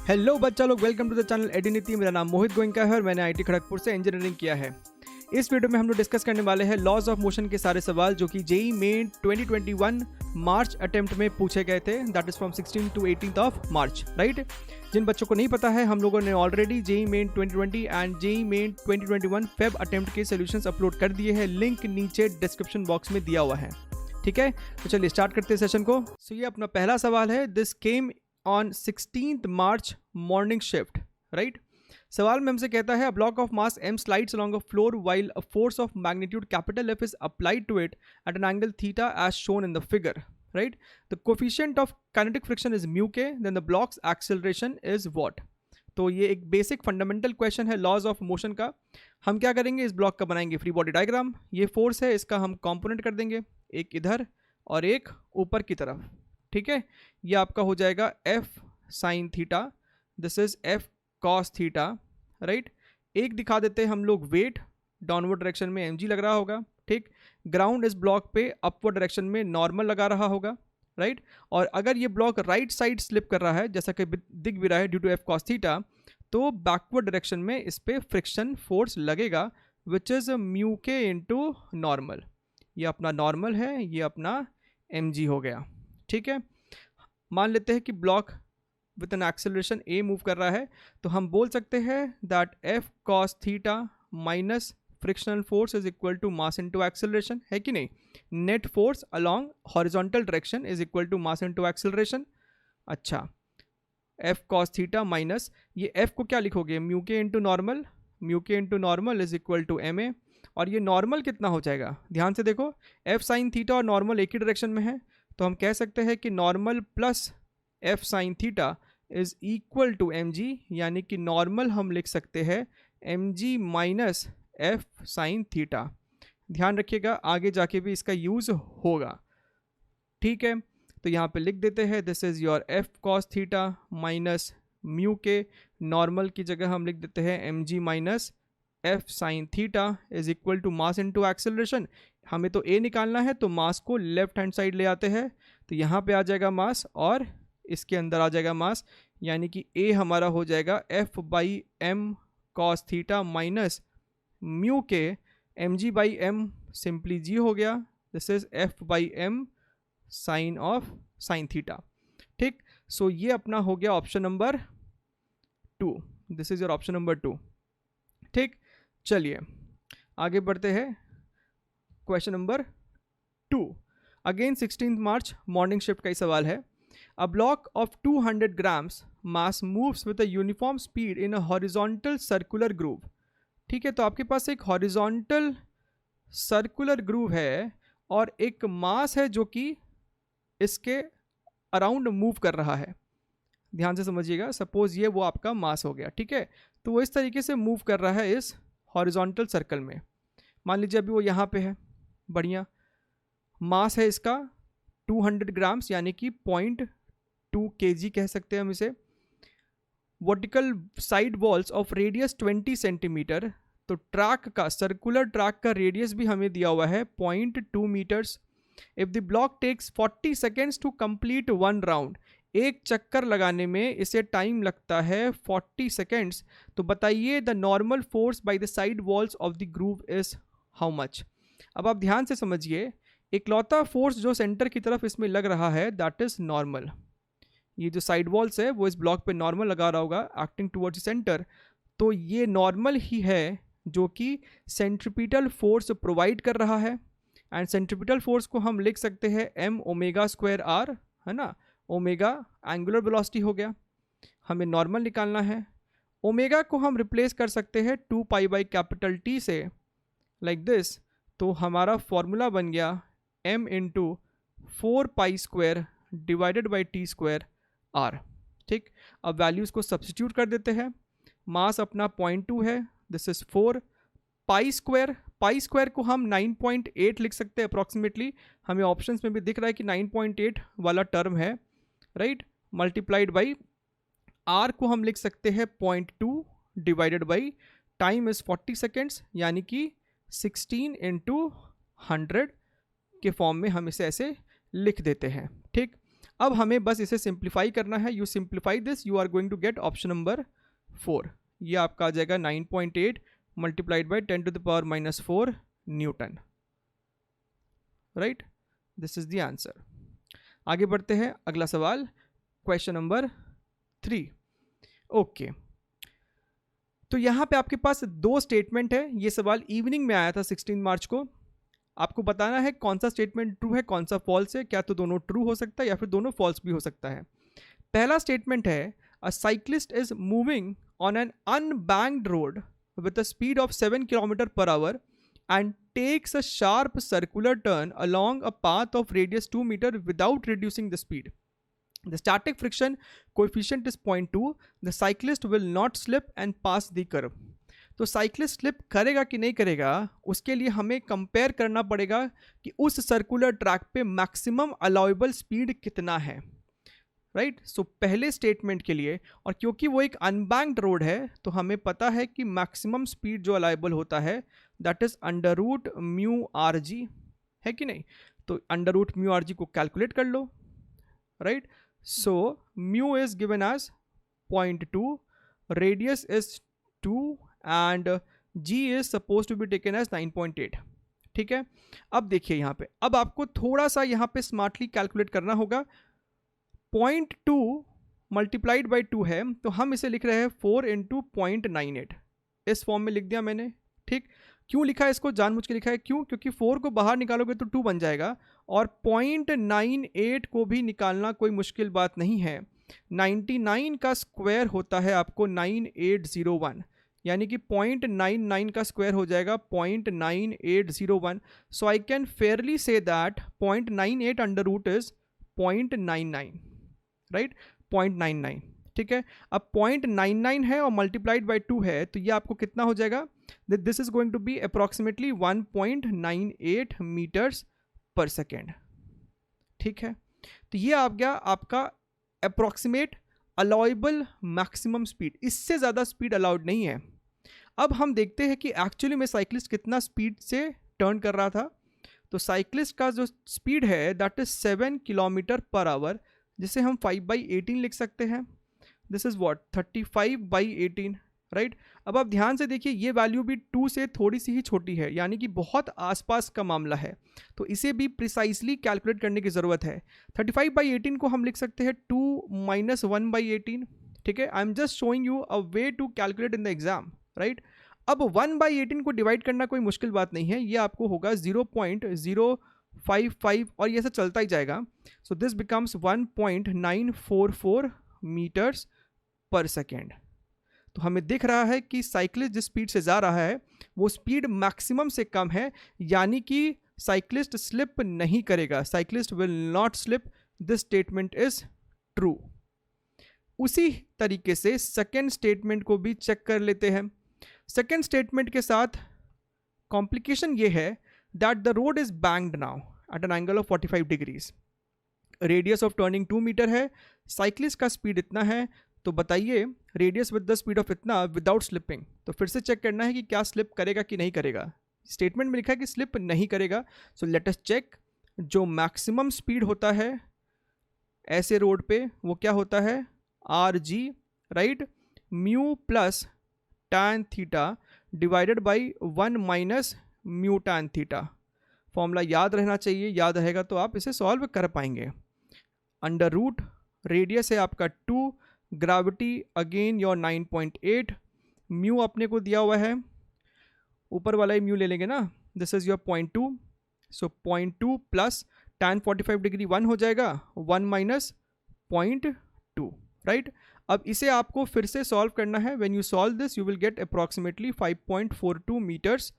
Hello बच्चा लोग, welcome to the channel एडिनिटी। मेरा नाम मोहित गोइंका है और मैंने आईटी खड़गपुर से इंजीनियरिंग किया है। इस वीडियो में हम लोग डिस्कस करने वाले हैं लॉज ऑफ मोशन के सारे सवाल जो कि जेईई मेन 2021 मार्च अटेम्प्ट में पूछे गए थे। That is from 16 to 18 of March, right. जिन बच्चों को नहीं पता है, हम लोगों ने already JEE Main 2020 and JEE Main 2021 Feb attempt के सोल्यूशंस अपलोड कर दिए हैं। लिंक नीचे डिस्क्रिप्शन बॉक्स में दिया हुआ है, ठीक है। तो चलिए स्टार्ट करते हैं सेशन को। सो ये अपना पहला सवाल है। This came on 16th March morning shift, right? सवाल में हमसे कहता है, a block of mass m slides along a floor while a force of magnitude capital F is applied to it at an angle theta as shown in the figure, right? The coefficient of kinetic friction is mu k, then the block's acceleration is what? तो ये एक basic fundamental question है laws of motion का। हम क्या करेंगे, इस block का बनाएंगे फ्री बॉडी डायग्राम। ये फोर्स है, इसका हम कॉम्पोनेंट कर देंगे, एक इधर और एक ऊपर की तरफ, ठीक है। ये आपका हो जाएगा F sine theta, this is F cos theta, right. एक दिखा देते हैं हम लोग वेट, डाउनवर्ड डायरेक्शन में एम जी लग रहा होगा, ठीक। ग्राउंड इस ब्लॉक पे अपवर्ड डायरेक्शन में नॉर्मल लगा रहा होगा, राइट। और अगर ये ब्लॉक राइट साइड स्लिप कर रहा है, जैसा कि दिख भी रहा है due to F cos theta, तो बैकवर्ड डायरेक्शन में इस पर फ्रिक्शन फोर्स लगेगा which is mu k into normal. ये अपना नॉर्मल है, ये अपना एम जी हो गया, ठीक है। मान लेते हैं कि block with an acceleration A move कर रहा है, तो हम बोल सकते हैं that F cos theta minus frictional force is equal to mass into acceleration, है कि नहीं। Net force along horizontal direction is equal to mass into acceleration. अच्छा, एफ कॉस थीटा माइनस ये एफ को क्या लिखोगे, mu k into normal. Mu k into normal is equal to M A, और ये नॉर्मल कितना हो जाएगा, ध्यान से देखो, एफ साइन थीटा और नॉर्मल एक ही डायरेक्शन में है, तो हम कह सकते हैं कि normal plus F sine theta is equal to M G, यानी कि नॉर्मल हम लिख सकते हैं M G minus F sine theta. ध्यान रखिएगा, आगे जाके भी इसका यूज होगा, ठीक है। तो यहाँ पे लिख देते हैं this is your F cos theta minus mu k, normal की जगह हम लिख देते हैं M G minus F sine theta is equal to mass into acceleration. हमें तो ए निकालना है, तो मास को लेफ्ट हैंड साइड ले आते हैं, तो यहाँ पे आ जाएगा मास और इसके अंदर आ जाएगा मास, यानी कि ए हमारा हो जाएगा F by M cos theta minus mu के, M G by M simply G हो गया, this is F by M sine of sine theta, ठीक। सो ये अपना हो गया option number 2, this is your option number 2, ठीक। चलिए आगे बढ़ते हैं। Question number 2, again 16 March morning shift का ही सवाल है। A block of 200 grams mass moves with a uniform speed in a horizontal circular groove, ठीक है। तो आपके पास एक हॉरिजॉन्टल सर्कुलर ग्रूव है और एक मास है जो कि इसके अराउंड मूव कर रहा है। ध्यान से समझिएगा, सपोज ये वो आपका मास हो गया, ठीक है। तो वो इस तरीके से मूव कर रहा है इस हॉरिजॉन्टल सर्कल में। मान लीजिए अभी वो यहाँ पे है, बढ़िया। मास है इसका 200 ग्राम्स, यानी कि 0.2 kg कह सकते हैं हम इसे। Vertical side walls of radius 20 centimetre, तो ट्रैक का, सर्कुलर ट्रैक का रेडियस भी हमें दिया हुआ है 0.2 metres. If the block takes 40 seconds to complete 1 round, एक चक्कर लगाने में इसे टाइम लगता है 40 सेकेंड्स, तो बताइए the normal force by the side walls of the groove is how much. अब आप ध्यान से समझिए, इकलौता फोर्स जो सेंटर की तरफ इसमें लग रहा है दैट इज नॉर्मल। ये जो साइड वॉल्स है वो इस ब्लॉक पे नॉर्मल लगा रहा होगा एक्टिंग टुवर्ड्स सेंटर, तो ये नॉर्मल ही है जो कि सेंट्रीपिटल फोर्स प्रोवाइड कर रहा है। एंड सेंट्रीपिटल फोर्स को हम लिख सकते हैं एम ओमेगा स्क्वायर आर, है ना। ओमेगा एंगुलर वेलोसिटी हो गया, हमें नॉर्मल निकालना है। ओमेगा को हम रिप्लेस कर सकते हैं 2 पाई बाई कैपिटल टी से, लाइक दिस। तो हमारा फॉर्मूला बन गया m into 4 pi square divided by T square R, ठीक। अब वैल्यूज़ को सब्सटीट्यूट कर देते हैं। मास अपना 0.2 है, this is 4 pi square. Pi square को हम 9.8 लिख सकते हैं अप्रॉक्सीमेटली, हमें ऑप्शंस में भी दिख रहा है कि 9.8 वाला टर्म है, राइट। मल्टीप्लाइड बाई आर को हम लिख सकते हैं 0.2 divided by time is 40 seconds, यानी कि 16 इंटू 100 के फॉर्म में हम इसे ऐसे लिख देते हैं, ठीक। अब हमें बस इसे सिंप्लीफाई करना है. You simplify this, you are going to get option number 4. ये आपका आ जाएगा 9.8 multiplied by 10⁻⁻4 newton. Right, this is the answer. आगे बढ़ते हैं. अगला सवाल, क्वेश्चन नंबर 3. ओके, तो यहाँ पे आपके पास दो स्टेटमेंट है. ये सवाल इवनिंग में आया था 16 मार्च को. आपको बताना है कौन सा स्टेटमेंट ट्रू है, कौन सा फॉल्स है. क्या तो दोनों ट्रू हो सकता है या फिर दोनों फॉल्स भी हो सकता है. पहला स्टेटमेंट है, अ cyclist is moving on an unbanked road with a speed of 7 km/h and takes a sharp circular turn along a path of radius 2 meter without reducing the speed. The static friction coefficient is 0.2. The cyclist will not slip and pass the curve. तो cyclist slip करेगा कि नहीं करेगा, उसके लिए हमें compare करना पड़ेगा कि उस सर्कुलर ट्रैक पे मैक्सिमम अलाउएबल स्पीड कितना है. राइट, सो पहले स्टेटमेंट के लिए, और क्योंकि वो एक अनबैंक्ड रोड है तो हमें पता है कि मैक्सिमम स्पीड जो अलाउएबल होता है दैट इज √μrg, है कि नहीं. तो √μrg को कैलकुलेट कर लो. Right, so mu is given as 0.2, radius is 2 and g is suppose to be taken as 9.8. ठीक है, अब देखिए यहाँ पे, अब आपको थोड़ा सा यहाँ पे स्मार्टली कैलकुलेट करना होगा. 0.2 मल्टीप्लाइड बाई 2 है, तो हम इसे लिख रहे हैं 4 × 0.98. इस फॉर्म में लिख दिया मैंने. ठीक, क्यों लिखा है इसको, जानबूझ के लिखा है. क्यों? क्योंकि 4 को बाहर निकालोगे तो 2 बन जाएगा, और 0.98 को भी निकालना कोई मुश्किल बात नहीं है. 99 का स्क्वायर होता है आपको 9801, यानी कि 0.99 का स्क्वायर हो जाएगा 0.9801. So I can fairly say that 0.98 under root is 0.99. Right, 0.99. ठीक है, अब 0.99 है और मल्टीप्लाइड बाई 2 है, तो ये आपको कितना हो जाएगा, this is going to be approximately 1.98 meters per second. ठीक है, तो ये आ गया आपका अप्रॉक्सीमेट अलाउएबल मैक्सिमम स्पीड. इससे ज़्यादा स्पीड अलाउड नहीं है. अब हम देखते हैं कि एक्चुअली में साइक्लिस्ट कितना स्पीड से टर्न कर रहा था. तो साइक्लिस्ट का जो स्पीड है दैट इज 7 km/h, जिसे हम 5/18 लिख सकते हैं. This is what, 35/18. राइट, अब आप ध्यान से देखिए, ये वैल्यू भी 2 से थोड़ी सी ही छोटी है, यानी कि बहुत आसपास का मामला है. तो इसे भी प्रिसाइसली कैलकुलेट करने की ज़रूरत है. 35/18 को हम लिख सकते हैं 2 - 1/18. ठीक है, I am just showing you a way to calculate in the exam. Right, अब 1/18 को डिवाइड करना कोई मुश्किल बात नहीं है. ये आपको होगा 0.055 और ये ऐसा चलता ही जाएगा. So this becomes 1.944 metres per second. तो हमें दिख रहा है कि साइक्लिस्ट जिस स्पीड से जा रहा है वो स्पीड मैक्सिमम से कम है, यानी कि साइक्लिस्ट स्लिप नहीं करेगा. Cyclist will not slip. This statement is true. उसी तरीके से सेकेंड स्टेटमेंट को भी चेक कर लेते हैं. सेकेंड स्टेटमेंट के साथ कॉम्प्लिकेशन ये है that the road is banked now at an angle of 45 degrees. Radius of turning 2 meter है. साइक्लिस्ट का स्पीड इतना है, तो बताइए radius with the speed of इतना विदाउट स्लिपिंग. तो फिर से चेक करना है कि क्या स्लिप करेगा कि नहीं करेगा. स्टेटमेंट में लिखा है कि स्लिप नहीं करेगा. So let us check. जो मैक्सिमम स्पीड होता है ऐसे रोड पे वो क्या होता है, RG. Right, mu plus tan theta divided by 1 minus mu tan theta. Formula याद रहना चाहिए, याद रहेगा तो आप इसे सॉल्व कर पाएंगे. अंडर रूट, रेडियस है आपका 2, ग्रेविटी अगेन योर 9.8, म्यू अपने को दिया हुआ है, ऊपर वाला ही म्यू ले लेंगे ना. This is your 0.2. So 0.2 plus tan 45 degree 1 हो जाएगा, 1 माइनस 0.2. राइट, अब इसे आपको फिर से सॉल्व करना है. When you solve this you will get approximately 5.42 meters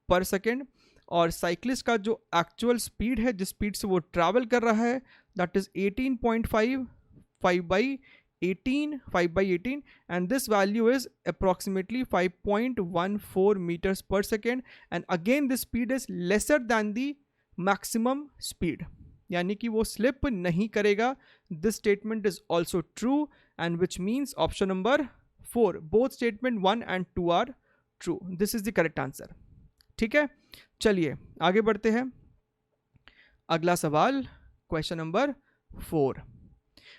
per second. और साइक्लिस्ट का जो एक्चुअल स्पीड है, जिस स्पीड से वो ट्रैवल कर रहा है, that is 18.5 5/18 and this value is approximately 5.14 meters per second, and again this speed is lesser than the maximum speed, यानी कि वो स्लिप नहीं करेगा. This statement is also true, and which means option number 4, both statement 1 and 2 are true. This is the correct answer. ठीक है, चलिए आगे बढ़ते हैं. अगला सवाल, question number 4.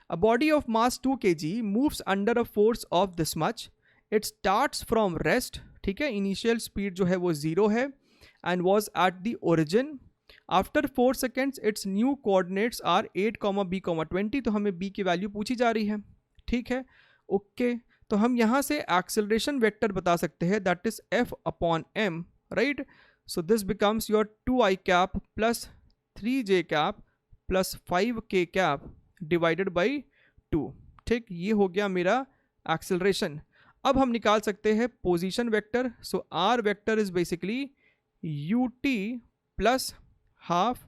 A body of mass 2 kg moves under a force of this much. It starts from rest, ठीक है, इनिशियल स्पीड जो है वो 0 है, and was at the origin. After 4 seconds its new coordinates are 8, b, 20. तो हमें b की value पूछी जा रही है, ठीक है, ओके। तो हम यहाँ से एक्सेलरेशन वेक्टर बता सकते हैं, that is f upon m, right. So this becomes your 2i cap plus 3j cap plus 5k cap divided by 2, ठीक, ये हो गया मेरा एक्सेलरेशन। अब हम निकाल सकते हैं position vector. So r vector is basically ut plus half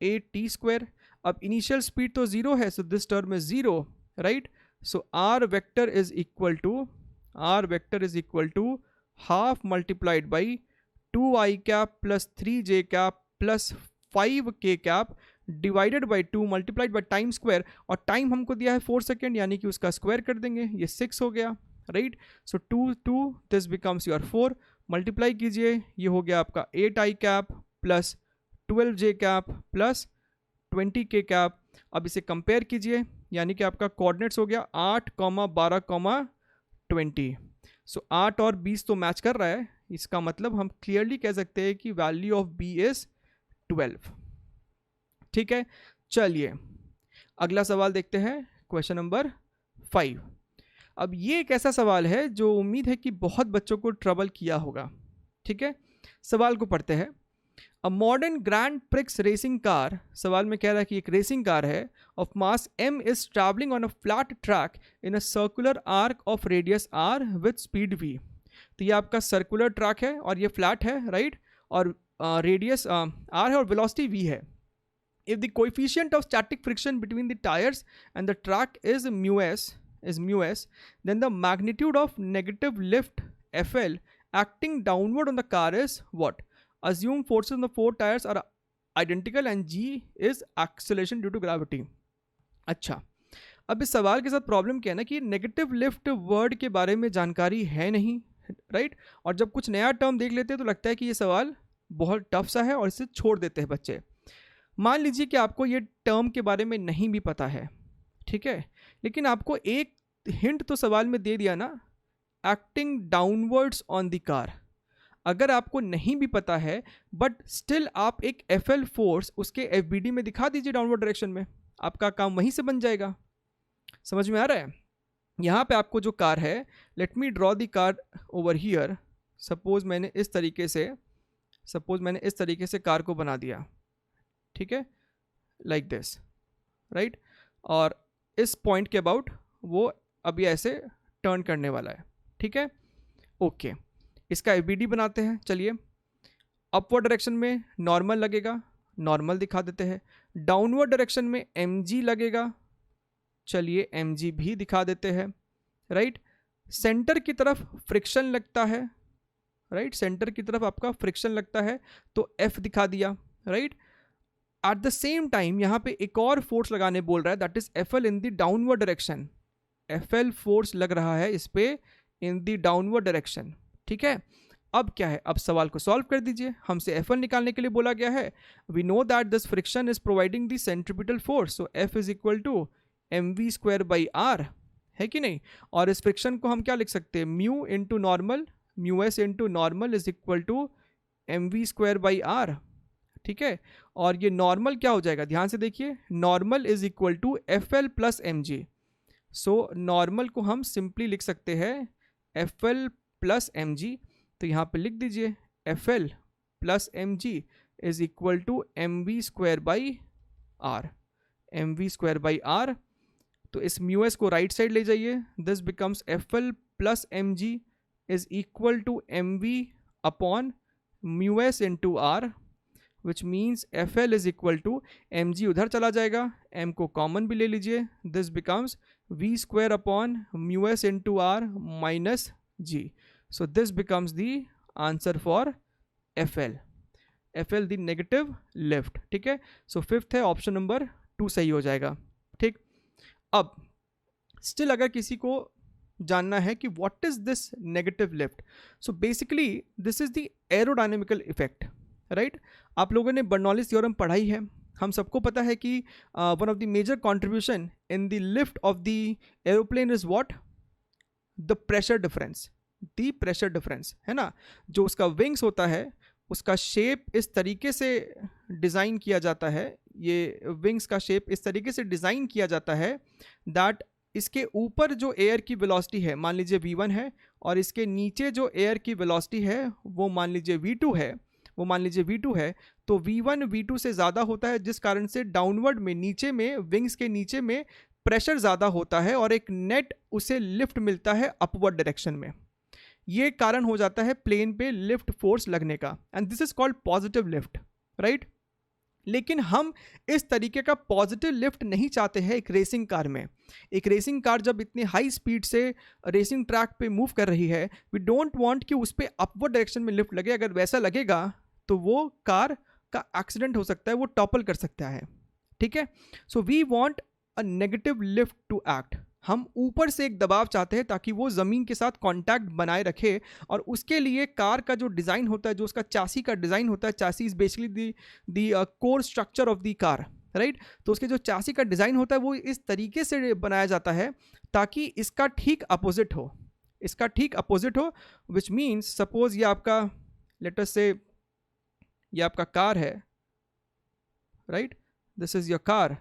a t square. अब इनिशियल स्पीड तो 0 है, so this term is 0, right. So r vector is equal to half multiplied by 2i cap plus 3j cap plus 5k cap divided by 2 multiplied by time square, और time हमको दिया है 4 second, यानी कि उसका square कर देंगे, ये 6 हो गया, right. So 2 this becomes your 4, multiply कीजिए, ये हो गया आपका 8i cap plus 12j cap plus 20k cap. अब इसे कंपेयर कीजिए, यानी कि आपका कोऑर्डिनेट्स हो गया 8, 12, 20। सो 8 और 20 तो मैच कर रहा है, इसका मतलब हम क्लियरली कह सकते हैं कि वैल्यू ऑफ b इज 12, ठीक है। चलिए अगला सवाल देखते हैं, क्वेश्चन नंबर 5। अब ये एक ऐसा सवाल है जो उम्मीद है कि बहुत बच्चों को ट्रबल किया होगा, ठीक है। सवाल को पढ़ते हैं। A modern grand prix racing car, सवाल में कह रहा है कि एक रेसिंग कार है, of mass m is travelling on a flat track in a circular arc of radius r with speed v। तो ये आपका सर्कुलर ट्रैक है और ये फ्लैट है, राइट, और रेडियस r है और वेलोसिटी v है। If the coefficient of static friction between the tires and the track is mu s, then the magnitude of negative lift FL acting downward on the car is what? Assume forces on the 4 tires are identical and G is acceleration due to gravity. अच्छा, अब इस सवाल के साथ problem क्या है ना कि नेगेटिव लिफ्ट वर्ड के बारे में जानकारी है नहीं, राइट, और जब कुछ नया टर्म देख लेते हैं तो लगता है कि ये सवाल बहुत टफ सा है और इसे छोड़ देते हैं बच्चे। मान लीजिए कि आपको ये टर्म के बारे में नहीं भी पता है, ठीक है, लेकिन आपको एक हिंट तो सवाल में दे दिया ना, acting downwards on the car. अगर आपको नहीं भी पता है बट स्टिल आप एक FL फोर्स उसके FBD में दिखा दीजिए डाउनवर्ड डायरेक्शन में, आपका काम वहीं से बन जाएगा। समझ में आ रहा है? यहाँ पे आपको जो कार है, let me draw the car over here. Suppose मैंने इस तरीके से कार को बना दिया, ठीक है, लाइक दिस, राइट, और इस पॉइंट के अबाउट वो अभी ऐसे टर्न करने वाला है, ठीक है, ओके। इसका FBD बनाते हैं। चलिए, अपवर्ड डायरेक्शन में नॉर्मल लगेगा, नॉर्मल दिखा देते हैं। डाउनवर्ड डायरेक्शन में mg लगेगा, चलिए mg भी दिखा देते हैं, राइट। सेंटर की तरफ फ्रिक्शन लगता है, राइट, सेंटर की तरफ आपका फ्रिक्शन लगता है तो F दिखा दिया, right. At the same time यहाँ पे एक और फोर्स लगाने बोल रहा है, that is FL in the downward direction. FL force लग रहा है इस पे इन द डाउनवर्ड डायरेक्शन, ठीक है। अब क्या है, अब सवाल को सॉल्व कर दीजिए। हमसे FL निकालने के लिए बोला गया है। We know that this friction is providing the centripetal force, so F is equal to mv square by r, है कि नहीं। और इस फ्रिक्शन को हम क्या लिख सकते हैं, mu into normal, mu s into normal is equal to mv square by r, ठीक है। और ये नॉर्मल क्या हो जाएगा, ध्यान से देखिए, normal is equal to FL plus mg। So normal को हम सिंपली लिख सकते हैं FL प्लस mg, तो यहाँ पे लिख दीजिए FL plus mg is equal to mv square by r, mv square by r। तो इस म्यू एस को राइट साइड ले जाइए, this becomes FL plus mg is equal to mv upon mu s into r, which means FL is equal to mg उधर चला जाएगा, m को common भी ले लीजिए, this becomes v square upon mu s into r minus g। So this becomes the answer for FL the negative lift, ठीक है। So fifth है, ऑप्शन नंबर 2 सही हो जाएगा, ठीक। अब स्टिल अगर किसी को जानना है कि what is this negative lift, so basically this is the aerodynamical effect, right. आप लोगों ने बर्नौलीज थ्योरम पढ़ाई है, हम सबको पता है कि one of the major contribution in the lift of the aeroplane is what? The pressure difference. The pressure difference है ना, जो उसका विंग्स होता है उसका शेप इस तरीके से डिज़ाइन किया जाता है, ये विंग्स का शेप इस तरीके से डिज़ाइन किया जाता है दैट इसके ऊपर जो एयर की वेलोसिटी है मान लीजिए v1 है, और इसके नीचे जो एयर की वेलोसिटी है वो मान लीजिए v2 है, तो v1 v2 से ज़्यादा होता है, जिस कारण से डाउनवर्ड में, नीचे में, विंग्स के नीचे में प्रेशर ज़्यादा होता है और एक नेट उसे लिफ्ट मिलता है अपवर्ड डायरेक्शन में। ये कारण हो जाता है प्लेन पे लिफ्ट फोर्स लगने का, and this is called positive lift, right. लेकिन हम इस तरीके का पॉजिटिव लिफ्ट नहीं चाहते हैं एक रेसिंग कार में। एक रेसिंग कार जब इतनी हाई स्पीड से रेसिंग ट्रैक पे मूव कर रही है, वी डोंट वांट कि उस पर अपवर्ड डायरेक्शन में लिफ्ट लगे। अगर वैसा लगेगा तो वो कार का एक्सीडेंट हो सकता है, वो टॉपल कर सकता है, ठीक है। So we want a negative lift to act. हम ऊपर से एक दबाव चाहते हैं ताकि वो ज़मीन के साथ कांटेक्ट बनाए रखे, और उसके लिए कार का जो डिज़ाइन होता है, जो उसका चासी का डिज़ाइन होता है, chassis is basically the core structure of the car, right. तो उसके जो चासी का डिज़ाइन होता है वो इस तरीके से बनाया जाता है ताकि इसका ठीक अपोजिट हो, विच मीन्स सपोज ये आपका, लेट अस से ये आपका कार है, right, this is your car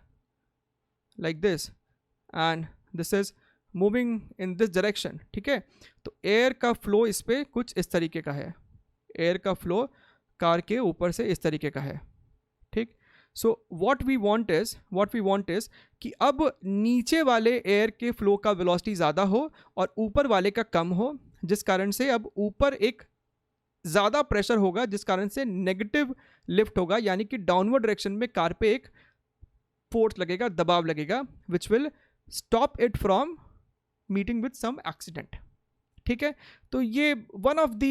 like this and this is moving in this direction, ठीक है। तो एयर का फ्लो इस पे कुछ इस तरीके का है, एयर का फ्लो कार के ऊपर से इस तरीके का है, ठीक। So what we want is कि अब नीचे वाले एयर के फ्लो का वेलोसिटी ज़्यादा हो और ऊपर वाले का कम हो, जिस कारण से अब ऊपर एक ज़्यादा प्रेशर होगा, जिस कारण से नेगेटिव लिफ्ट होगा, यानी कि डाउनवर्ड डायरेक्शन में कार पे एक फोर्स लगेगा, दबाव लगेगा, which will stop it from meeting with some accident, ठीक है। तो ये one of the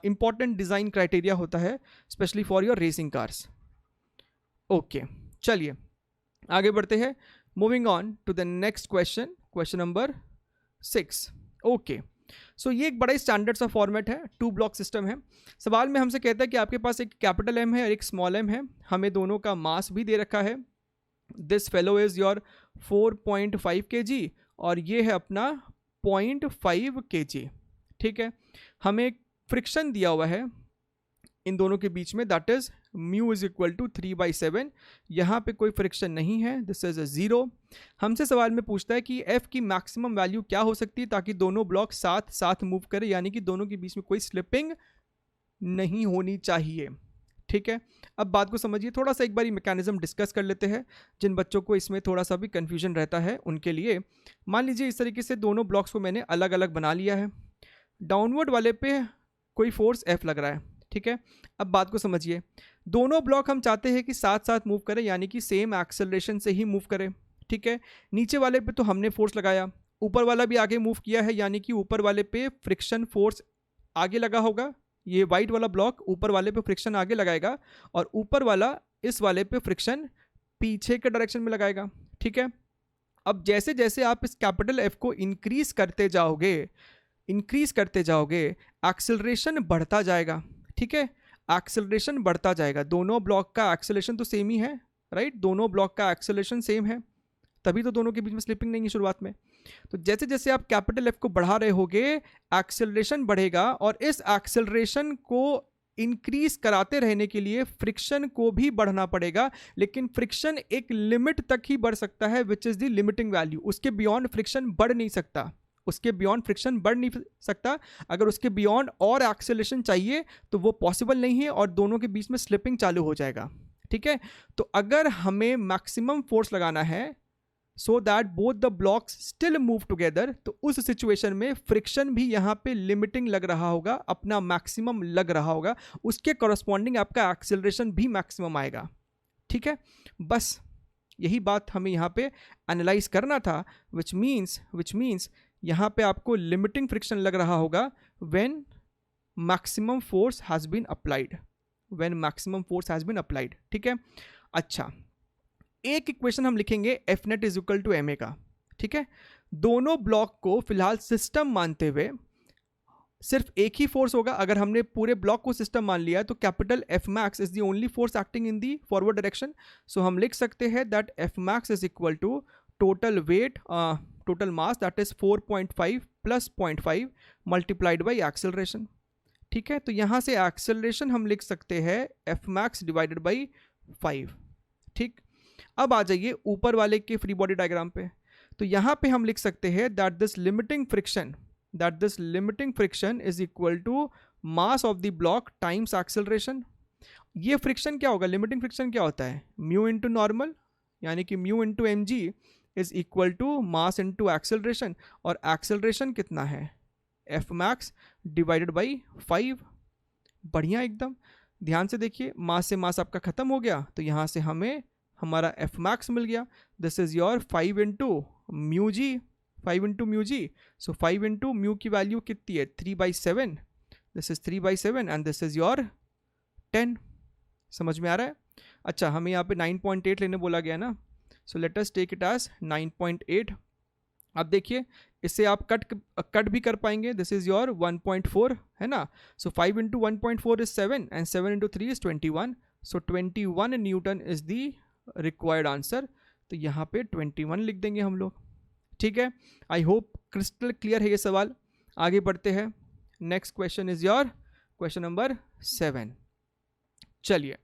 important design criteria होता है specially for your racing cars. Okay, चलिए आगे बढ़ते हैं। Moving on to the next question, question number 6। Okay, so ये एक बड़ा ही स्टैंडर्ड सा फॉर्मेट है, 2 ब्लॉक सिस्टम है। सवाल में हमसे कहता है कि आपके पास एक कैपिटल एम है और एक स्मॉल एम है, हमें दोनों का मास भी दे रखा है। This fellow is your 4.5 kg और ये है अपना 0.5 kg, ठीक है। हमें फ्रिक्शन दिया हुआ है इन दोनों के बीच में, that is mu is equal to 3/7। यहाँ पे कोई फ्रिक्शन नहीं है, दिस इज 0। हमसे सवाल में पूछता है कि एफ की मैक्सिमम वैल्यू क्या हो सकती है ताकि दोनों ब्लॉक साथ साथ मूव करें, यानी कि दोनों के बीच में कोई स्लिपिंग नहीं होनी चाहिए, ठीक है। अब बात को समझिए, थोड़ा सा एक बार मैकेनिज्म डिस्कस कर लेते हैं। जिन बच्चों को इसमें थोड़ा सा भी कन्फ्यूजन रहता है उनके लिए, मान लीजिए इस तरीके से दोनों ब्लॉक्स को मैंने अलग अलग बना लिया है। डाउनवर्ड वाले पे कोई फोर्स F लग रहा है, ठीक है। अब बात को समझिए, दोनों ब्लॉक हम चाहते हैं कि साथ साथ मूव करें, यानी कि सेम एक्सेलरेशन से ही मूव करें, ठीक है। नीचे वाले पे तो हमने फोर्स लगाया, ऊपर वाला भी आगे मूव किया है, यानी कि ऊपर वाले पे फ्रिक्शन फोर्स आगे लगा होगा। ये वाइट वाला ब्लॉक ऊपर वाले पे फ्रिक्शन आगे लगाएगा और ऊपर वाला इस वाले पे फ्रिक्शन पीछे के डायरेक्शन में लगाएगा, ठीक है। अब जैसे जैसे आप इस कैपिटल F को इंक्रीज करते जाओगे एक्सेलरेशन बढ़ता जाएगा, ठीक है। एक्सेलरेशन बढ़ता जाएगा, दोनों ब्लॉक का एक्सेलरेशन तो सेम ही है, राइट। दोनों ब्लॉक का एक्सेलरेशन सेम है, तभी तो दोनों के बीच में स्लिपिंग नहीं है शुरुआत में। तो जैसे जैसे आप कैपिटल F को बढ़ा रहे होगे एक्सेलरेशन बढ़ेगा, और इस एक्सेलरेशन को इंक्रीज कराते रहने के लिए फ्रिक्शन को भी बढ़ना पड़ेगा, लेकिन फ्रिक्शन एक लिमिट तक ही बढ़ सकता है, which is the limiting value. उसके बियॉन्ड फ्रिक्शन बढ़ नहीं सकता, अगर उसके बियॉन्ड और एक्सेलरेशन चाहिए तो वो पॉसिबल नहीं है और दोनों के बीच में स्लिपिंग चालू हो जाएगा, ठीक है। तो अगर हमें मैक्सिमम फोर्स लगाना है so that both the blocks still move together, तो उस सिचुएशन में फ्रिक्शन भी यहाँ पे लिमिटिंग लग रहा होगा, अपना मैक्सिमम लग रहा होगा, उसके कॉरस्पॉन्डिंग आपका एक्सेलरेशन भी मैक्सिमम आएगा, ठीक है। बस यही बात हमें यहाँ पे एनालाइज करना था, विच मीन्स यहाँ पे आपको लिमिटिंग फ्रिक्शन लग रहा होगा when maximum force has been applied, ठीक है। अच्छा, एक इक्वेशन हम लिखेंगे F net is equal to ma का, ठीक है। दोनों ब्लॉक को फिलहाल सिस्टम मानते हुए सिर्फ एक ही फोर्स होगा। अगर हमने पूरे ब्लॉक को सिस्टम मान लिया तो capital F max is the only force acting in the forward direction. So हम लिख सकते हैं that F max is equal to total weight, total mass that is 4.5 plus 0.5 multiplied by acceleration. ठीक है, तो यहाँ से एक्सेलरेशन हम लिख सकते हैं एफ मैक्स डिवाइडेड बाई 5। ठीक, अब आ जाइए ऊपर वाले के फ्री बॉडी डायग्राम पे। तो यहाँ पे हम लिख सकते हैं that this limiting friction is equal to mass of the block times acceleration. ये फ्रिक्शन क्या होगा, लिमिटिंग फ्रिक्शन क्या होता है, म्यू इंटू नॉर्मल, यानी कि mu into m g is equal to mass into acceleration. और एक्सेलरेशन कितना है, एफ मैक्स डिवाइडेड बाई 5। बढ़िया एकदम, ध्यान से देखिए, मास से मास आपका खत्म हो गया तो यहाँ से हमें हमारा एफ मैक्स मिल गया। This is your 5 into mu g, 5 into mu g. So 5 into mu की वैल्यू कितनी है, 3/7। This is 3/7 and this is your 10। समझ में आ रहा है? अच्छा, हमें यहाँ पे 9.8 लेने बोला गया ना, so let us take it as 9.8। अब देखिए, इससे आप कट भी कर पाएंगे। दिस इज योर 1.4 है ना। सो 5 into 1.4 is 7 and 7 into 3 is 21। So 21 Newton is the required answer. तो यहाँ पे 21 लिख देंगे हम लोग। ठीक है, आई होप क्रिस्टल क्लियर है ये सवाल। आगे बढ़ते हैं, next question is your question number 7। चलिए,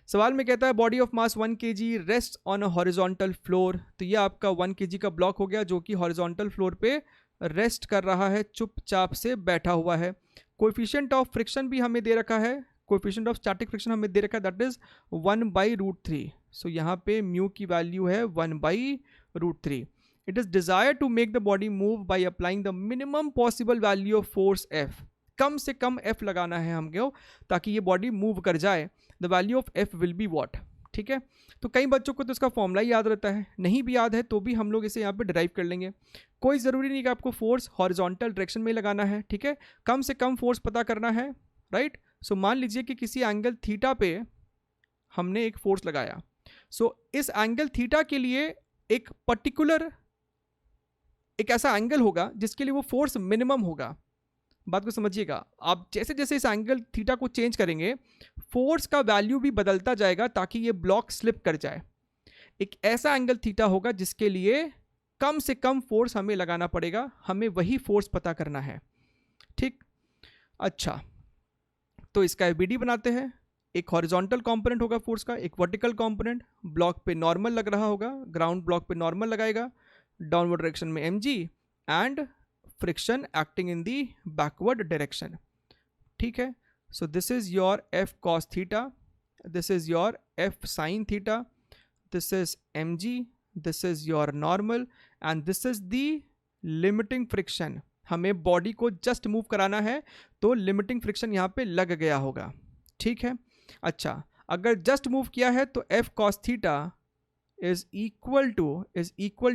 सवाल में कहता है body of mass 1 kg rest on a horizontal floor. तो ये आपका 1 kg का ब्लॉक हो गया जो कि हॉरिजॉन्टल फ्लोर पे रेस्ट कर रहा है, चुपचाप से बैठा हुआ है। कोएफिशिएंट ऑफ फ्रिक्शन भी हमें दे रखा है, कोएफिशिएंट ऑफ स्टैटिक फ्रिक्शन हमें दे रखा है, दैट इज 1/√3। सो यहाँ पे म्यू की वैल्यू है 1/√3। It is desire to make the body move by applying the minimum possible value of force F. कम से कम एफ लगाना है हमको ताकि ये बॉडी मूव कर जाए। The value of F will be what. ठीक है, तो कई बच्चों को तो इसका फॉर्मूला ही याद रहता है, नहीं भी याद है तो भी हम लोग इसे यहाँ पे डिराइव कर लेंगे। कोई ज़रूरी नहीं कि आपको फोर्स हॉरिजॉन्टल डायरेक्शन में लगाना है। ठीक है, कम से कम फोर्स पता करना है, राइट। सो मान लीजिए कि किसी एंगल थीटा पे हमने एक फोर्स लगाया। सो इस एंगल थीटा के लिए एक पर्टिकुलर एक ऐसा एंगल होगा जिसके लिए वो फोर्स मिनिमम होगा। बात को समझिएगा, आप जैसे जैसे इस एंगल थीटा को चेंज करेंगे फोर्स का वैल्यू भी बदलता जाएगा ताकि ये ब्लॉक स्लिप कर जाए। एक ऐसा एंगल थीटा होगा जिसके लिए कम से कम फोर्स हमें लगाना पड़ेगा, हमें वही फोर्स पता करना है। ठीक, अच्छा, तो इसका एबीडी बनाते हैं। एक हॉरिजॉन्टल कंपोनेंट होगा फोर्स का, एक वर्टिकल कंपोनेंट। ब्लॉक पे नॉर्मल लग रहा होगा, ग्राउंड ब्लॉक पे नॉर्मल लगाएगा, डाउनवर्ड डायरेक्शन में mg and friction acting in the backward direction. ठीक है, so this is your f cos theta, this is your f sin theta, this is mg, this is your normal and this is the limiting friction. हमें body को just move कराना है तो limiting friction यहाँ पे लग गया होगा। ठीक है, अच्छा, अगर जस्ट मूव किया है तो f cos theta is equal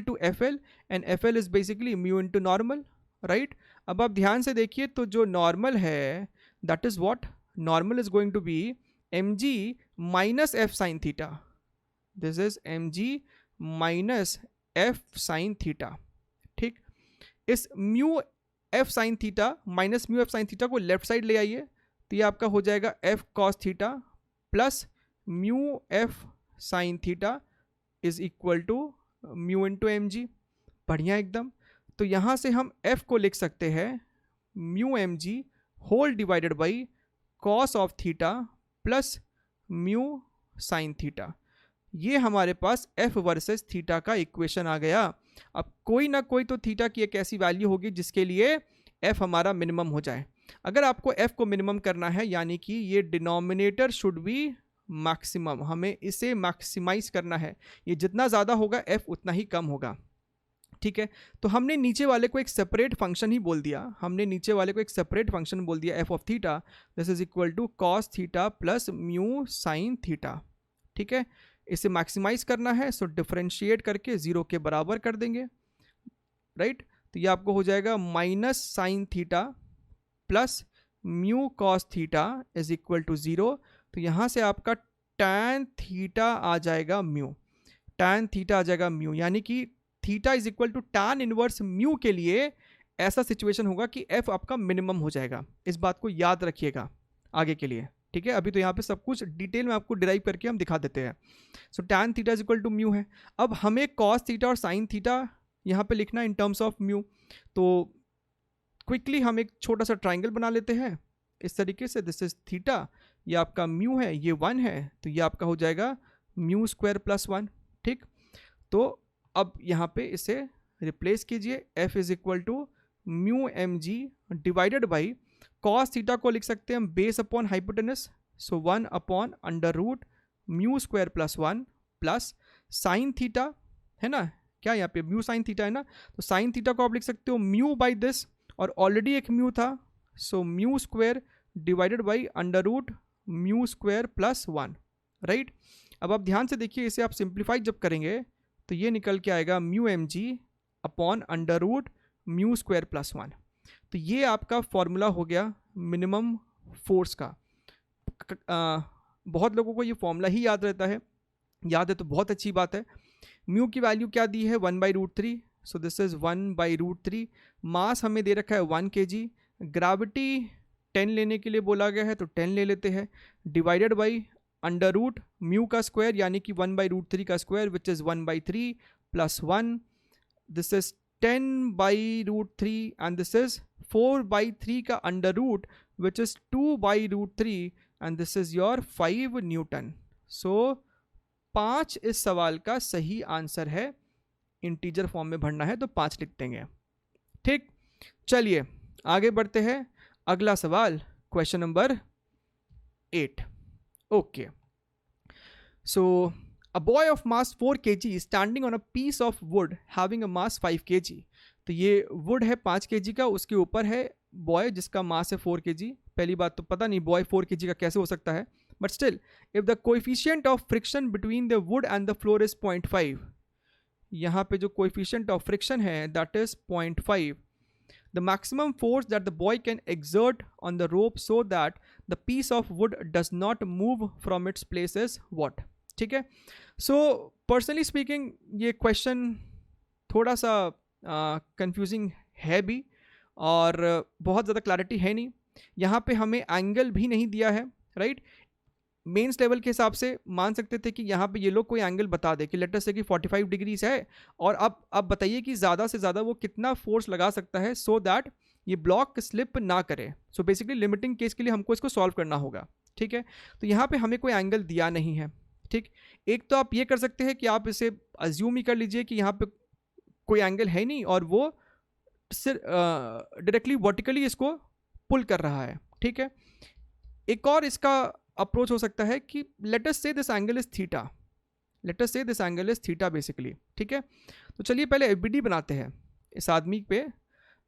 to FL and FL is basically mu into normal, right? अब आप ध्यान से देखिए तो जो नॉर्मल है that is what? Normal is going to be mg minus f sin theta. This is mg minus f sin theta. ठीक, इस mu f sin theta minus mu f sin theta को लेफ्ट साइड ले आइए तो ये आपका हो जाएगा f cos theta plus mu f sin theta is equal to mu into m g. बढ़िया एकदम, तो यहाँ से हम f को लिख सकते हैं mu m g whole divided by cos of theta plus mu sine theta. ये हमारे पास f वर्सेस थीटा का इक्वेशन आ गया। अब कोई ना कोई तो थीटा की एक ऐसी वैल्यू होगी जिसके लिए f हमारा मिनिमम हो जाए। अगर आपको f को मिनिमम करना है यानी कि ये डिनोमिनेटर शुड बी मैक्सिमम, हमें इसे मैक्सिमाइज करना है। ये जितना ज़्यादा होगा f उतना ही कम होगा। ठीक है, तो हमने नीचे वाले को एक सेपरेट फंक्शन ही बोल दिया, हमने नीचे वाले को एक सेपरेट फंक्शन बोल दिया f of theta, this is equal to cos theta plus mu sine theta. ठीक है, इसे मैक्सिमाइज करना है सो डिफरेंशिएट करके 0 के बराबर कर देंगे, राइट। तो ये आपको हो जाएगा minus sine theta plus mu cos theta is equal to 0। तो यहाँ से आपका tan थीटा आ जाएगा म्यू, tan थीटा आ जाएगा म्यू, यानी कि theta is equal to tan inverse mu के लिए ऐसा सिचुएशन होगा कि एफ आपका मिनिमम हो जाएगा। इस बात को याद रखिएगा आगे के लिए, ठीक है। अभी तो यहाँ पे सब कुछ डिटेल में आपको डिराइव करके हम दिखा देते हैं। So tan theta is equal to mu है। अब हमें cos थीटा और sin थीटा यहाँ पे लिखना इन टर्म्स ऑफ म्यू। तो क्विकली हम एक छोटा सा ट्राइंगल बना लेते हैं इस तरीके से। दिस इज थीटा, ये आपका म्यू है, ये 1 है, तो ये आपका हो जाएगा म्यू स्क्वायर प्लस 1, ठीक। तो अब यहाँ पे इसे रिप्लेस कीजिए, f is equal to mu m g divided by cos theta को लिख सकते हैं हम base upon hypotenuse, so 1 upon under root mu square plus 1 plus sine theta, है ना, क्या यहाँ पे म्यू साइन थीटा है ना, तो साइन थीटा को आप लिख सकते हो म्यू बाई दिस, और ऑलरेडी एक म्यू था, so mu square divided by under root mu square plus 1, right. अब आप ध्यान से देखिए, इसे आप सिंप्लीफाई जब करेंगे तो ये निकल के आएगा mu m g upon under root mu square plus 1। तो ये आपका फॉर्मूला हो गया मिनिमम फोर्स का। बहुत लोगों को ये फॉर्मूला ही याद रहता है, याद है तो बहुत अच्छी बात है। म्यू की वैल्यू क्या दी है 1/√3, सो दिस इज 1/√3। मास हमें दे रखा है 1 kg, ग्रेविटी 10 लेने के लिए बोला गया है तो 10 ले लेते हैं, divided by under root mu का स्क्वायर यानी कि 1/√3 का square which is 1/3 plus 1, this is 10/√3 and this is 4/3 का under root which is 2/√3 and this is your 5 newton. So 5 इस सवाल का सही आंसर है। इंटीजर फॉर्म में भरना है तो 5 लिख देंगे, ठीक। चलिए आगे बढ़ते हैं। अगला सवाल question number 8। Okay, so a boy of mass 4 kg standing on a piece of wood having a mass 5 kg। तो ये वुड है 5 kg का, उसके ऊपर है बॉय जिसका मास है 4 kg। पहली बात तो पता नहीं बॉय 4 kg का कैसे हो सकता है, but still if the coefficient of friction between the wood and the floor is 0.5, यहाँ पे जो कोएफिशिएंट ऑफ फ्रिक्शन है that is 0.5, the maximum force that the boy can exert on the rope so that the piece of wood does not move from its place is what, ठीक है। So personally speaking ये question थोड़ा सा confusing है भी और बहुत ज़्यादा क्लैरिटी है नहीं। यहाँ पे हमें एंगल भी नहीं दिया है, राइट। मेंस लेवल के हिसाब से मान सकते थे कि यहाँ पे ये लोग कोई एंगल बता दे कि लेटर से कि 45 डिग्रीज है, और अब बताइए कि ज़्यादा से ज़्यादा वो कितना फोर्स लगा सकता है सो दैट ये ब्लॉक स्लिप ना करे। सो बेसिकली लिमिटिंग केस के लिए हमको इसको सॉल्व करना होगा, ठीक है। तो यहाँ पे हमें कोई एंगल दिया नहीं है, ठीक। एक तो आप ये कर सकते हैं कि आप इसे अज्यूम ही कर लीजिए कि यहाँ पे कोई एंगल है नहीं और वो सिर्फ डायरेक्टली वर्टिकली इसको पुल कर रहा है, ठीक है। एक और इसका अप्रोच हो सकता है कि let us say this angle is theta, let us say this angle is theta basically, ठीक है। तो चलिए पहले एफबीडी बनाते हैं।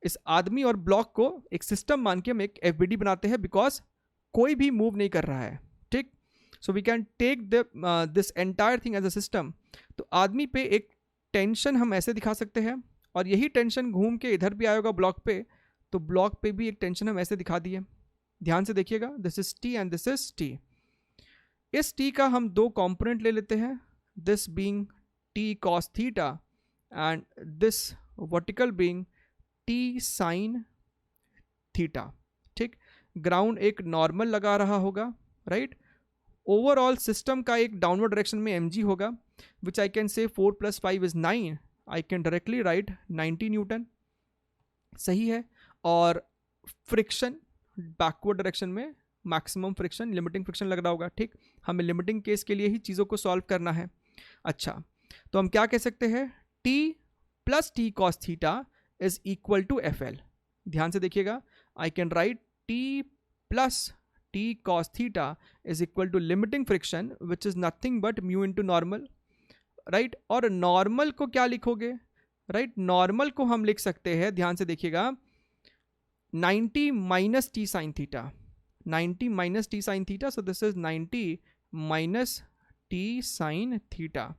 इस आदमी और ब्लॉक को एक सिस्टम मान के हम एक एफबीडी बनाते हैं बिकॉज कोई भी मूव नहीं कर रहा है, ठीक। So we can take this entire thing as a system. तो आदमी पे एक टेंशन हम ऐसे दिखा सकते हैं और यही टेंशन घूम के इधर भी आएगा ब्लॉक पे, तो ब्लॉक पे भी एक टेंशन हम ऐसे दिखा दिए। ध्यान से देखिएगा, this is T and this is T. इस टी का हम दो कंपोनेंट ले लेते हैं, this being T cos theta and this vertical being T sine theta, ठीक। ग्राउंड एक नॉर्मल लगा रहा होगा, राइट। ओवरऑल सिस्टम का एक डाउनवर्ड डायरेक्शन में mg होगा विच I can say 4 + 5 is 9, I can directly right 90 Newton, सही है। और फ्रिक्शन बैकवर्ड डायरेक्शन में मैक्सिमम फ्रिक्शन, लिमिटिंग फ्रिक्शन लग रहा होगा, ठीक। हमें लिमिटिंग केस के लिए ही चीज़ों को सॉल्व करना है। अच्छा, तो हम क्या कह सकते हैं, t + t cos theta is equal to FL। ध्यान से देखिएगा, I can write t + t cos theta is equal to limiting friction which is nothing but mu into normal, right. और नॉर्मल को क्या लिखोगे, राइट। नॉर्मल को हम लिख सकते हैं, ध्यान से देखिएगा, 90 - t sin theta, 90 - t sin theta, so this is 90 - t sin theta.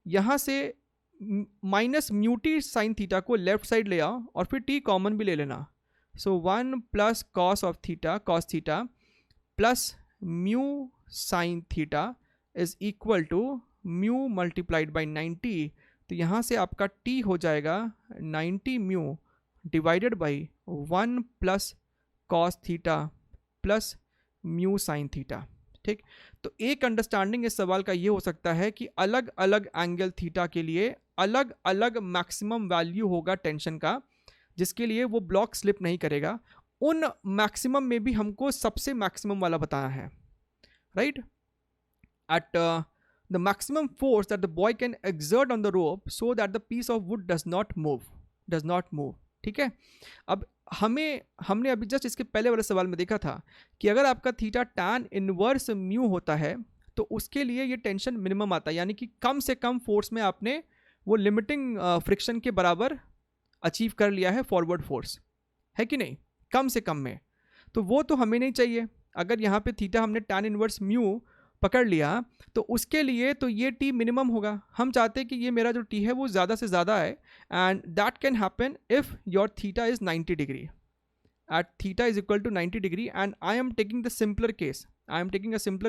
यहाँ से minus mu t sine theta को लेफ्ट साइड ले आओ और फिर t कॉमन भी ले लेना, सो 1 + cos of theta cos theta plus mu sine theta is equal to mu multiplied by 90। तो यहाँ से आपका t हो जाएगा 90 mu divided by 1 plus cos theta plus mu sine theta. ठीक, तो एक अंडरस्टैंडिंग इस सवाल का ये हो सकता है कि अलग अलग एंगल थीटा के लिए अलग अलग मैक्सिमम वैल्यू होगा टेंशन का, जिसके लिए वो ब्लॉक स्लिप नहीं करेगा। उन मैक्सिमम में भी हमको सबसे मैक्सिमम वाला बताना है, right. At the maximum force that the boy can exert on the rope so that the piece of wood does not move. ठीक है, अब हमने अभी जस्ट इसके पहले वाले सवाल में देखा था कि अगर आपका थीटा tan इनवर्स म्यू होता है तो उसके लिए ये टेंशन मिनिमम आता है, यानी कि कम से कम फोर्स में आपने वो लिमिटिंग फ्रिक्शन के बराबर अचीव कर लिया है फॉरवर्ड फोर्स, है कि नहीं, कम से कम में। तो वो तो हमें नहीं चाहिए। अगर यहाँ पे थीटा हमने tan इनवर्स म्यू पकड़ लिया तो उसके लिए तो ये टी मिनिमम होगा। हम चाहते हैं कि ये मेरा जो टी है वो ज़्यादा से ज़्यादा है, and that can happen if your theta is 90 degree, at theta is equal to 90 degree, and I am taking the simpler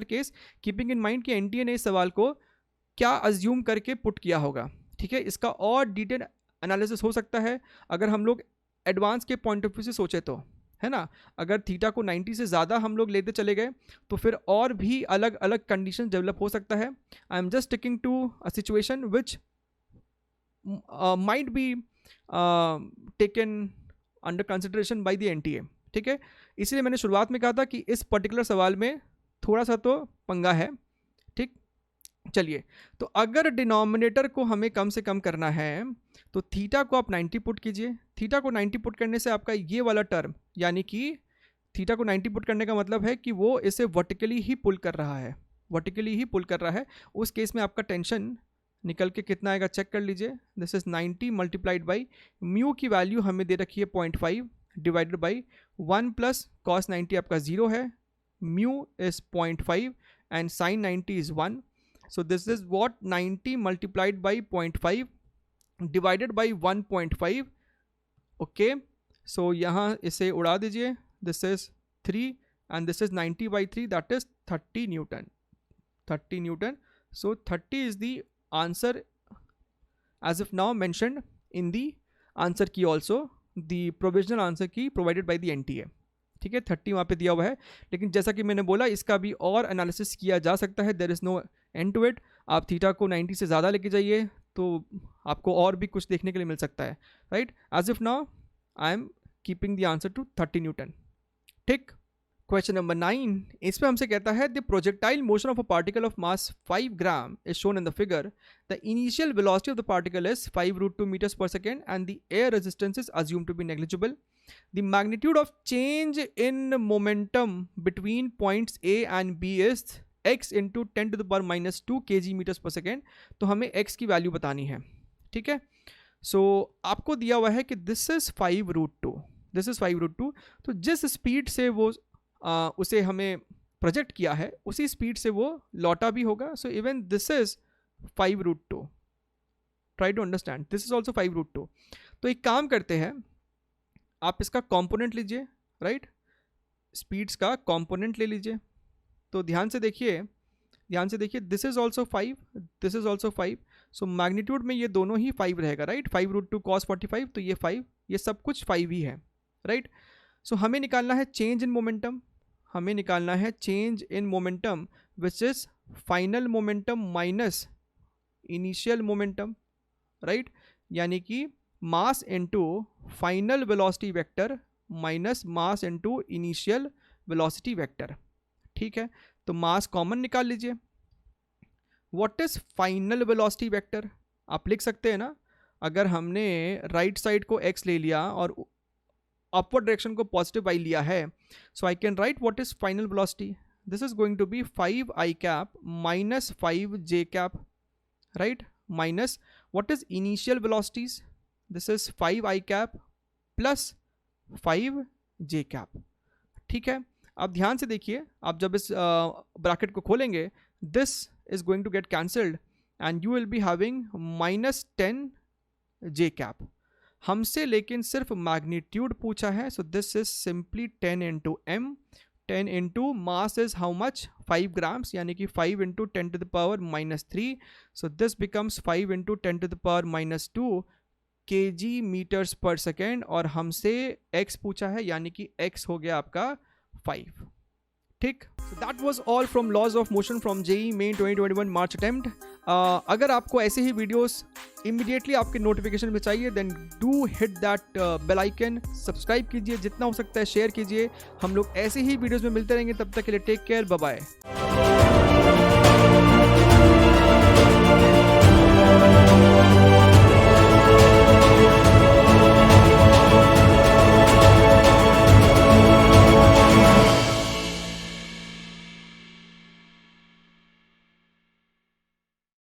case, keeping in mind कि एनटीए ने इस सवाल को क्या अज्यूम करके पुट किया होगा। ठीक है, इसका और डिटेल एनालिसिस हो सकता है अगर हम लोग एडवांस के पॉइंट ऑफ व्यू से सोचे तो, है ना। अगर थीटा को 90 से ज़्यादा हम लोग लेते चले गए तो फिर और भी अलग अलग कंडीशन डेवलप हो सकता है। I am just taking to a situation which might be taken under consideration by the NTA. ठीक है, इसलिए मैंने शुरुआत में कहा था कि इस पर्टिकुलर सवाल में थोड़ा सा तो पंगा है। ठीक, चलिए, तो अगर डिनोमिनेटर को हमें कम से कम करना है तो थीटा को आप 90 पुट कीजिए। थीटा को 90 पुट करने से आपका ये वाला टर्म, यानी कि थीटा को 90 पुट करने का मतलब है कि वो इसे वर्टिकली ही पुल कर रहा है, उस केस में आपका टेंशन निकल के कितना आएगा चेक कर लीजिए। This is 90 multiplied by mu की वैल्यू हमें दे रखी है 0.5 डिवाइडेड बाई 1 प्लस कॉस 90 आपका 0 है, mu is 0.5 and sine 90 is 1। So this is what 90 multiplied by 0.5 divided by 1.5. Okay, so यहाँ इसे उड़ा दीजिए, this is 3 and this is 90 by 3, that is 30 Newton. So 30 is the answer as of now mentioned in the answer key also, the provisional answer key provided by the NTA. ठीक है, 30 वहाँ पे दिया हुआ है, लेकिन जैसा कि मैंने बोला इसका भी और एनालिसिस किया जा सकता है। There is no end to it. आप थीटा को 90 से ज़्यादा लेके जाइए तो आपको और भी कुछ देखने के लिए मिल सकता है, right. As if now I am keeping the answer to 30 newton. ठीक, क्वेश्चन नंबर 9, इसमें हमसे कहता है the projectile motion of a particle of mass 5 gram is shown in the figure. The initial velocity of the particle is 5√2 meters per second and the air resistance is assumed to be negligible. The magnitude of change in momentum between points A and B is x into 10 to the power minus 2 kg meters per second. तो हमें x की value बतानी है। ठीक है, सो आपको दिया हुआ है कि दिस इज 5√2, तो जिस स्पीड से वो उसे हमें प्रोजेक्ट किया है उसी स्पीड से वो लौटा भी होगा। So even this is 5√2, try to understand, this is also 5√2। तो एक काम करते हैं, आप इसका कॉम्पोनेंट लीजिए, राइट, स्पीड्स का कॉम्पोनेंट ले लीजिए। तो ध्यान से देखिए, this is also 5, this is also 5। So magnitude में ये दोनों ही 5 रहेगा, राइट। 5√2 cos 45, तो ये 5, ये सब कुछ 5 ही है, राइट। सो हमें निकालना है change in momentum, which is final momentum minus initial momentum, right, यानी कि mass into final velocity vector minus mass into initial velocity vector. ठीक है, तो मास कॉमन निकाल लीजिए। What is final velocity vector आप लिख सकते हैं ना, अगर हमने राइट साइड को x ले लिया और अपवर्ड डायरेक्शन को पॉजिटिव y लिया है, so I can write what is final velocity. This is going to be 5i cap minus 5j cap, right, minus what is initial velocities, this is 5i cap plus 5j cap. ठीक है, अब ध्यान से देखिए, आप जब इस bracket को खोलेंगे this is going to get cancelled and you will be having minus 10j cap. हमसे लेकिन सिर्फ मैग्नीट्यूड पूछा है, so this is simply 10 into m, 10 into mass is how much 5 grams, यानी कि 5 into 10 to the power minus 3, so this becomes 5 into 10 to the power minus 2 kg metres per second और हमसे x पूछा है, यानी कि x हो गया आपका 5। ठीक, so that was all from laws of motion from JEE Main 2021 March attempt. अगर आपको ऐसे ही वीडियोस इमीडिएटली आपके नोटिफिकेशन में चाहिए then do hit that bell icon, subscribe कीजिए, जितना हो सकता है शेयर कीजिए। हम लोग ऐसे ही वीडियोस में मिलते रहेंगे, तब तक के लिए टेक केयर, बाय बाय।